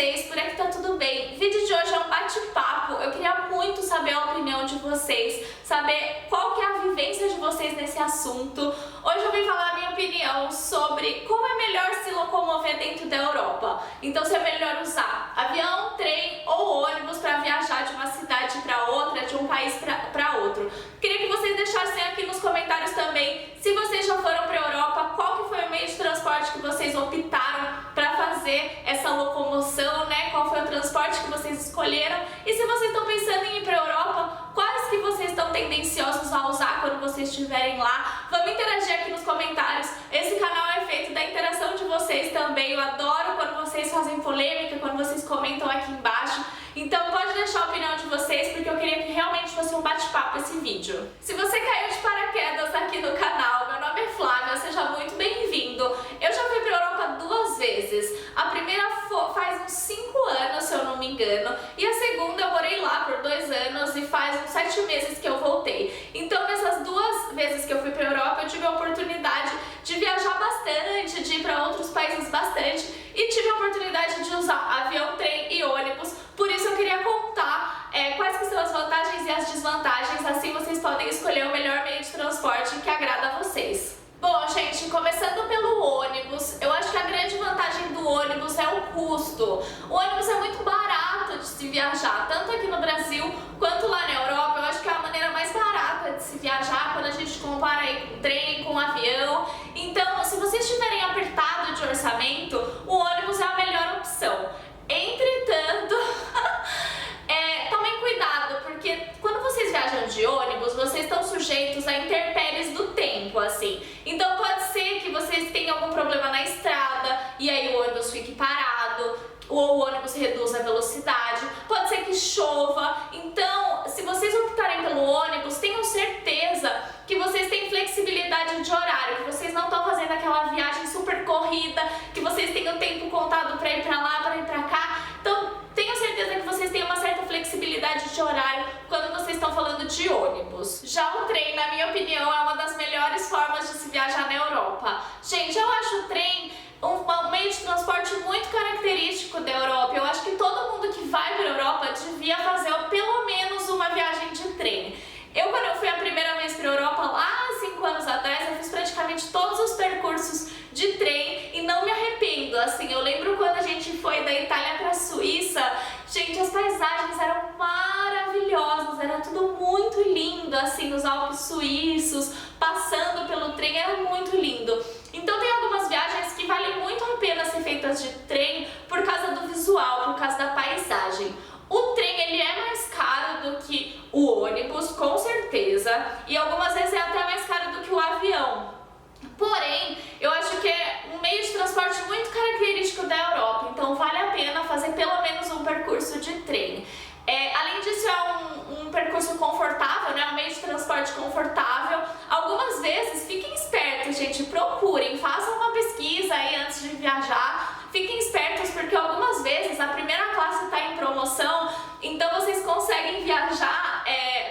vocês? Por aqui tá tudo bem. O vídeo de hoje é um bate-papo. Eu queria muito saber a opinião de vocês, saber qual que é a vivência de vocês nesse assunto. Hoje eu vim falar a minha opinião sobre como é melhor se locomover dentro da Europa. Então, se é melhor usar avião, trem ou ônibus para viajar de uma cidade para outra, de um país para outro. Queria que vocês deixassem aqui nos comentários também, se vocês já foram para a Europa, qual que foi o meio de transporte que vocês optaram para fazer essa locomoção, né? Qual foi o transporte que vocês escolheram? E se vocês estão pensando em ir para a Europa, quais que vocês estão tendenciosos a usar quando vocês estiverem lá? Vamos interagir aqui nos comentários. Esse canal é feito da interação de vocês também. Eu adoro quando vocês fazem polêmica, quando vocês comentam aqui embaixo. Então pode deixar a opinião de vocês, porque eu queria que realmente fosse um bate-papo esse vídeo. Se você caiu de paraquedas aqui no canal, meu nome é Flávia, seja muito bem-vindo. Eu já fui para a Europa 2 vezes. A primeira faz uns 5 anos, se eu não me engano, e a segunda eu morei lá por 2 anos e faz uns 7 meses que eu voltei. Então nessas 2 vezes que eu fui para a Europa, eu tive a oportunidade de viajar bastante, de ir para outros países bastante, e tive a oportunidade de usar avião, trem e ônibus. Por isso eu queria contar quais que são as vantagens e as desvantagens, assim vocês podem escolher o melhor meio de transporte que agrada a vocês. Bom, gente, começando pelo ônibus, eu acho que a grande vantagem do ônibus é o custo. O ônibus é muito barato de se viajar, tanto aqui no Brasil quanto lá na Europa. Eu acho que é a maneira mais barata de se viajar quando a gente compara aí com trem, com avião. Então, se vocês estiverem apertado de orçamento, o ônibus é a melhor opção. Entretanto, tomem cuidado, porque quando vocês viajam de ônibus, vocês estão sujeitos a intempéries do tempo, assim. Então pode ser que vocês tenham algum problema na estrada e aí o ônibus fique parado, ou o ônibus reduza a velocidade, pode ser que chova. Então, se vocês optarem pelo ônibus, tenham certeza que vocês têm flexibilidade de horário, que vocês não estão fazendo aquela viagem super corrida, que vocês têm o tempo contado para ir para lá, para ir para cá. Então, tenho certeza que vocês têm uma certa flexibilidade de horário quando vocês estão falando de ônibus. Já o trem, na minha opinião, é uma das melhores formas de se viajar na Europa. Gente, eu acho o trem um meio de transporte muito característico da Europa. Eu acho que todo mundo que vai para a Europa devia fazer pelo menos uma viagem de trem. Quando eu fui a primeira vez para a Europa, lá 5 anos atrás, eu fiz praticamente todos os percursos de trem e não me arrependo. Assim, eu lembro quando a gente foi da Itália para a Suíça, gente, as paisagens eram maravilhosas, era tudo muito lindo, assim, os Alpes suíços, passando pelo trem, era muito lindo. Então tem algumas viagens que valem muito a pena ser feitas de trem por causa do visual, por causa da paisagem. O trem, ele é mais caro do que o ônibus, com certeza, e algumas vezes é até mais caro do que o avião. Porém, eu acho que é um meio de transporte muito característico da Europa, então vale a pena fazer pelo menos um percurso de trem. Além disso, é um percurso confortável, né? Um meio de transporte confortável. Algumas vezes, fiquem espertos, gente, procurem, façam uma pesquisa aí antes de viajar. Fiquem espertos, porque algumas vezes a primeira classe está em promoção, então vocês conseguem viajar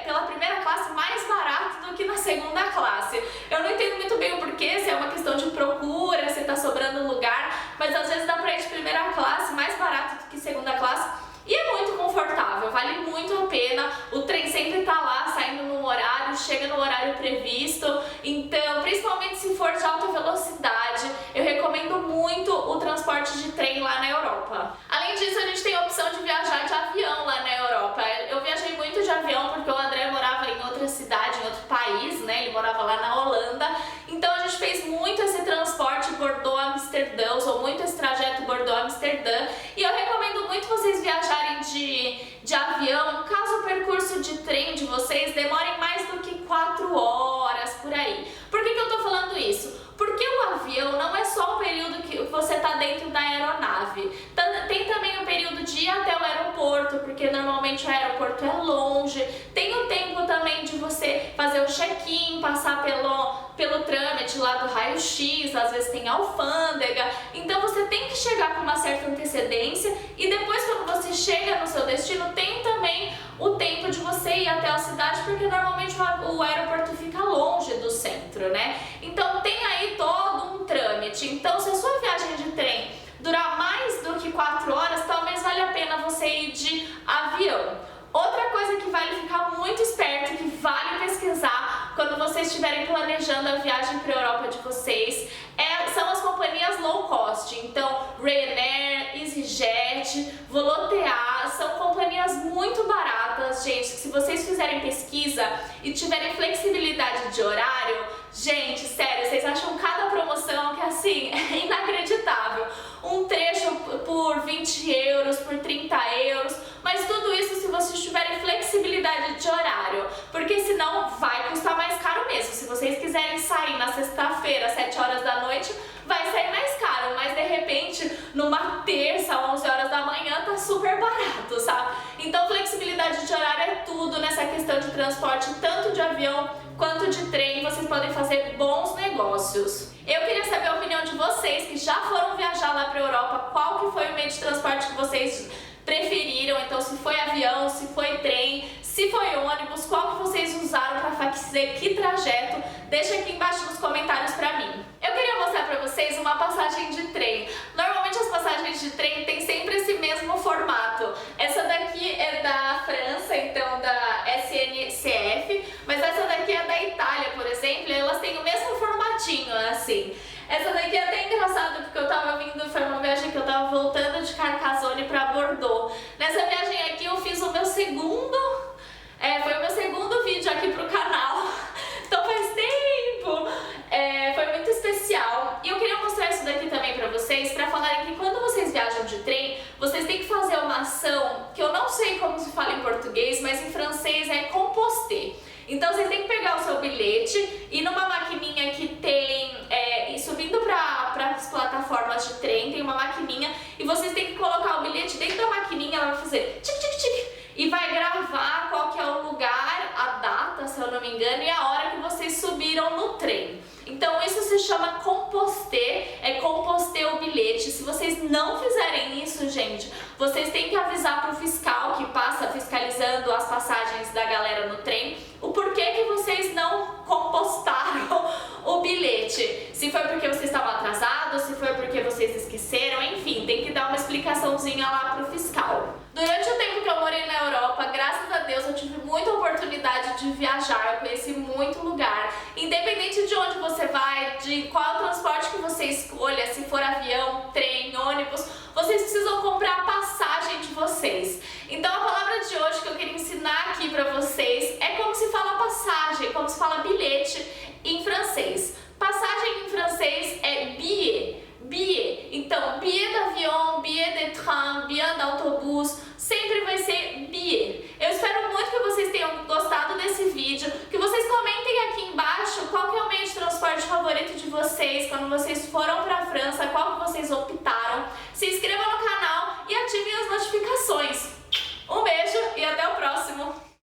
pela primeira classe mais barato do que na segunda classe. Eu não entendo muito bem o porquê, se é uma questão de procura, se está sobrando lugar, mas às vezes dá para ir de primeira classe mais barato do que segunda classe. E é muito confortável, vale muito a pena. O trem sempre tá lá, saindo no horário, chega no horário previsto. Então, principalmente se for de alta velocidade, eu recomendo muito o transporte de trem lá na Europa. Além disso, a gente tem a opção de viajar de avião lá na Europa. Eu viajei muito de avião porque o André morava em outra cidade, em outro país, né? Ele morava lá na Holanda. Então a gente fez muito esse transporte Bordeaux-Amsterdã, usou muito esse trajeto Bordeaux-Amsterdã. E eu recomendo muito vocês viajarem de avião, caso o percurso de trem de vocês demore mais do que 4 horas por aí. Por que eu tô falando isso? Porque o avião não é só o período que você está dentro da aeronave, tem também o período de ir até o aeroporto, porque normalmente o aeroporto é longe, tem o tempo também de você fazer o check-in, passar pelo trâmite lá do raio-x, às vezes tem alfândega, então você tem que chegar com uma certa antecedência e depois quando você chega no seu destino tem também o tempo de você ir até a cidade, porque normalmente o aeroporto fica longe do centro, né? Então tem aí todo um trâmite. Então se a sua viagem de trem durar mais do que 4 horas, talvez Ryanair, EasyJet, Volotea, são companhias muito baratas, gente, que se vocês fizerem pesquisa e tiverem flexibilidade de horário, gente, sério, vocês acham cada promoção que assim, é inacreditável. Um trecho por 20 euros, por 30 euros, mas tudo isso se vocês tiverem flexibilidade de horário, porque senão vai custar mais caro mesmo. Se vocês quiserem sair na sexta-feira, às 7 horas da noite, vai sair mais caro, mas de repente, numa terça, 11 horas da manhã, tá super barato, sabe? Então, flexibilidade de horário é tudo nessa questão de transporte, tanto de avião quanto de trem, vocês podem fazer bons negócios. Eu queria saber a opinião de vocês que já foram viajar lá para a Europa, qual que foi o meio de transporte que vocês preferiram, então se foi avião, se foi trem, se foi ônibus, qual que vocês usaram para fazer que trajeto, deixa aqui embaixo nos comentários para mim. Eu queria mostrar para vocês uma passagem de trem. Normalmente as passagens de trem tem sempre esse mesmo formato. Essa daqui é da França, então da SNCF, mas essa daqui é da Itália, por exemplo, e elas têm o mesmo formatinho, assim. Essa daqui é até engraçado porque eu tava vindo, foi uma viagem que eu tava voltando de Carcassonne para Bordeaux. Nessa viagem aqui eu fiz o meu segundo vídeo aqui pro canal, então faz tempo, foi muito especial. E eu queria mostrar isso daqui também pra vocês, pra falarem que quando vocês viajam de trem, vocês têm que fazer uma ação, que eu não sei como se fala em português, mas em francês é composter. Então vocês têm que pegar o seu bilhete e numa maquininha que tem, subindo para as plataformas de trem, tem uma maquininha e vocês têm que colocar o bilhete dentro da maquininha, ela vai fazer tic tic tic e vai gravar qual que é o lugar, a data, se eu não me engano, e a hora que vocês subiram no trem. Então isso se chama composter, é composter o bilhete. Se vocês não fizerem isso, gente, vocês têm que avisar para o fiscal que passa fiscalizando as passagens da galera no trem o porquê que vocês não compostaram o bilhete. Se foi porque vocês estavam atrasados, se foi porque vocês esqueceram, enfim, tem que dar uma explicaçãozinha lá pro fiscal. Durante o tempo que eu morei na Europa, graças a Deus eu tive muita oportunidade de viajar, eu conheci muito lugar. Independente de onde você vai, de qual transporte que você escolha, se for avião, trem, ônibus, vocês precisam comprar a passagem de vocês. Então a palavra de hoje que eu queria ensinar aqui pra vocês é como se fala passagem, como se fala bilhete em francês. Passagem em francês é billet. Billet. Então, billet d'avion, billet de train, billet d'autobus, sempre vai ser billet. Eu espero muito que vocês tenham gostado desse vídeo, que vocês comentem aqui embaixo qual que é o meio de transporte favorito de vocês, quando vocês foram para a França, qual que vocês optaram